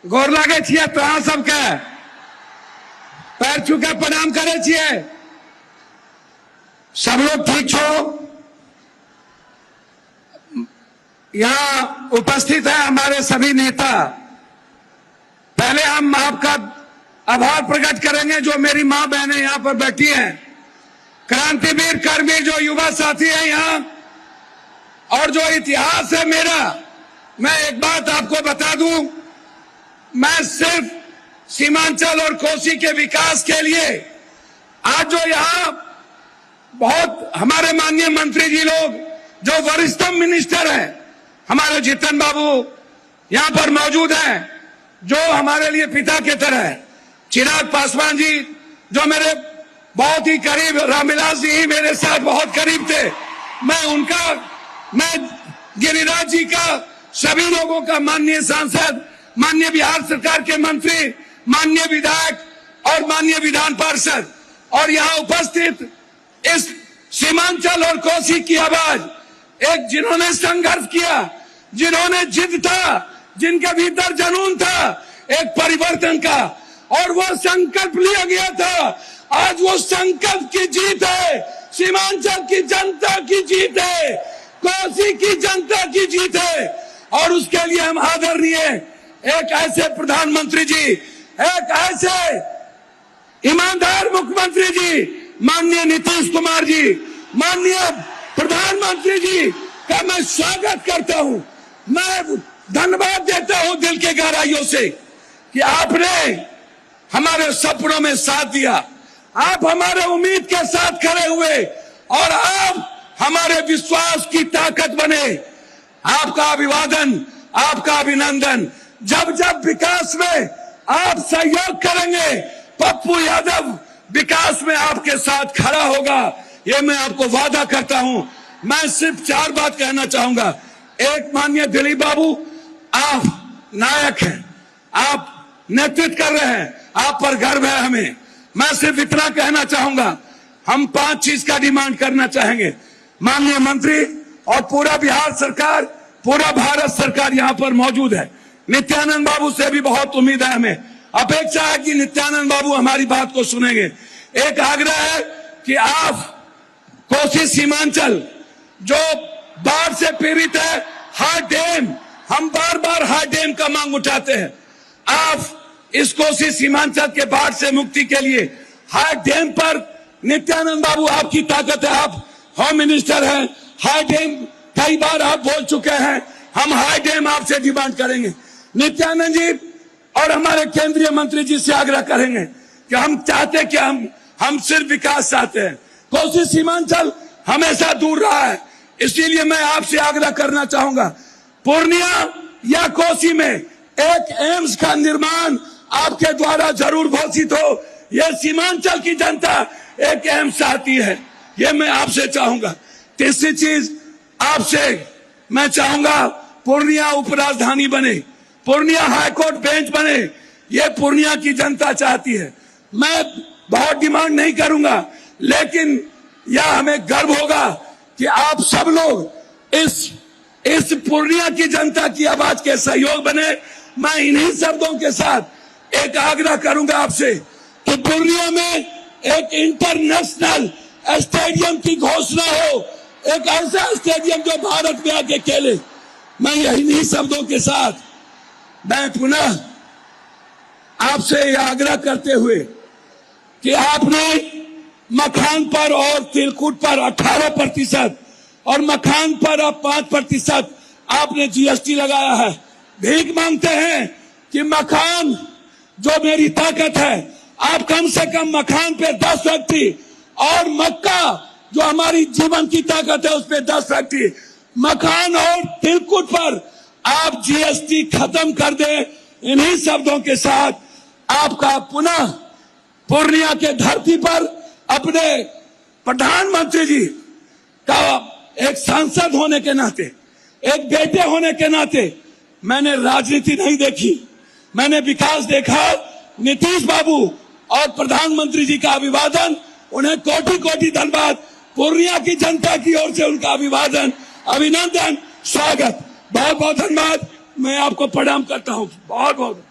गोर लागे छिए तोरा सबके पैर छू के प्रणाम करे छिए। सब लोग ठीक छो? यहाँ उपस्थित है हमारे सभी नेता। पहले हम आपका आभार प्रकट करेंगे जो मेरी मां बहनें यहाँ पर बैठी हैं, क्रांतिवीर कर्मी जो युवा साथी हैं यहाँ, और जो इतिहास है मेरा। मैं एक बात आपको बता दूं, मैं सिर्फ सीमांचल और कोसी के विकास के लिए आज जो यहाँ बहुत हमारे माननीय मंत्री जी लोग जो वरिष्ठतम मिनिस्टर हैं, हमारे जीतन बाबू यहाँ पर मौजूद हैं जो हमारे लिए पिता के तरह है, चिराग पासवान जी जो मेरे बहुत ही करीब, रामविलास जी ही मेरे साथ बहुत करीब थे, मैं गिरिराज जी का, सभी लोगों का, माननीय सांसद, माननीय बिहार सरकार के मंत्री, माननीय विधायक और माननीय विधान पार्षद, और यहाँ उपस्थित इस सीमांचल और कोसी की आवाज, एक जिन्होंने संघर्ष किया, जिन्होंने जिद था, जिनके भीतर जुनून था एक परिवर्तन का, और वो संकल्प लिया गया था। आज वो संकल्प की जीत है, सीमांचल की जनता की जीत है, कोसी की जनता की जीत है, और उसके लिए हम आदरणीय एक ऐसे प्रधानमंत्री जी, एक ऐसे ईमानदार मुख्यमंत्री जी, माननीय नीतीश कुमार जी, माननीय प्रधानमंत्री जी का मैं स्वागत करता हूं। मैं धन्यवाद देता हूं दिल के गहराइयों से कि आपने हमारे सपनों में साथ दिया, आप हमारे उम्मीद के साथ खड़े हुए, और आप हमारे विश्वास की ताकत बने। आपका अभिवादन, आपका अभिनंदन। जब जब विकास में आप सहयोग करेंगे, पप्पू यादव विकास में आपके साथ खड़ा होगा, ये मैं आपको वादा करता हूं। मैं सिर्फ 4 बात कहना चाहूंगा। एक, माननीय दिलीप बाबू, आप नायक हैं, आप नेतृत्व कर रहे हैं, आप पर गर्व है हमें। मैं सिर्फ इतना कहना चाहूंगा, हम 5 चीज का डिमांड करना चाहेंगे। माननीय मंत्री और पूरा बिहार सरकार, पूरा भारत सरकार यहाँ पर मौजूद है। नित्यानंद बाबू से भी बहुत उम्मीद है, हमें अपेक्षा है कि नित्यानंद बाबू हमारी बात को सुनेंगे। एक आग्रह है कि आप कोसी सीमांचल जो बाढ़ से पीड़ित है, हार्ड डैम, हम बार बार हार्ड डैम का मांग उठाते हैं। आप इस कोसी सीमांचल के बाढ़ से मुक्ति के लिए हार्ड डैम पर, नित्यानंद बाबू आपकी ताकत है, आप होम मिनिस्टर हैं, हार्ड डैम कई बार आप बोल चुके हैं, हम हार्ड डैम आपसे डिमांड करेंगे। नित्यानंद जी और हमारे केंद्रीय मंत्री जी से आग्रह करेंगे कि हम चाहते कि हम सिर्फ विकास चाहते हैं। कोसी सीमांचल हमेशा दूर रहा है, इसीलिए मैं आपसे आग्रह करना चाहूंगा, पूर्णिया या कोसी में एक एम्स का निर्माण आपके द्वारा जरूर घोषित हो। यह सीमांचल की जनता एक एम्स चाहती है, यह मैं आपसे चाहूंगा। तीसरी चीज आपसे मैं चाहूंगा, पूर्णिया उपराजधानी बने, पूर्णिया हाईकोर्ट बेंच बने, यह पूर्णिया की जनता चाहती है। मैं बहुत डिमांड नहीं करूंगा, लेकिन यह हमें गर्व होगा कि आप सब लोग इस पूर्णिया की जनता की आवाज के सहयोग बने। मैं इन्हीं शब्दों के साथ एक आग्रह करूंगा आपसे कि पूर्णिया में एक इंटरनेशनल स्टेडियम की घोषणा हो, एक ऐसा स्टेडियम जो भारत में आके खेले। मैं इन्हीं शब्दों के साथ मैं पुनः आपसे यह आग्रह करते हुए कि आपने मखान पर और तिलकुट पर 18% और मखान पर अब 5% आपने जीएसटी लगाया है। भीख मांगते हैं कि मखान जो मेरी ताकत है, आप कम से कम मखान पे 10 फैक्ट्री, और मक्का जो हमारी जीवन की ताकत है उस पे 10 फैक्ट्री, मखान और तिलकुट पर आप जीएसटी खत्म कर दें। इन्हीं शब्दों के साथ आपका पुनः पूर्णिया के धरती पर अपने प्रधानमंत्री जी का एक सांसद होने के नाते, एक बेटे होने के नाते, मैंने राजनीति नहीं देखी, मैंने विकास देखा। नीतीश बाबू और प्रधानमंत्री जी का अभिवादन, उन्हें कोटि कोटि धन्यवाद। पूर्णिया की जनता की ओर से उनका अभिवादन, अभिनंदन, स्वागत। बहुत बहुत धन्यवाद। मैं आपको प्रणाम करता हूँ। बहुत बहुत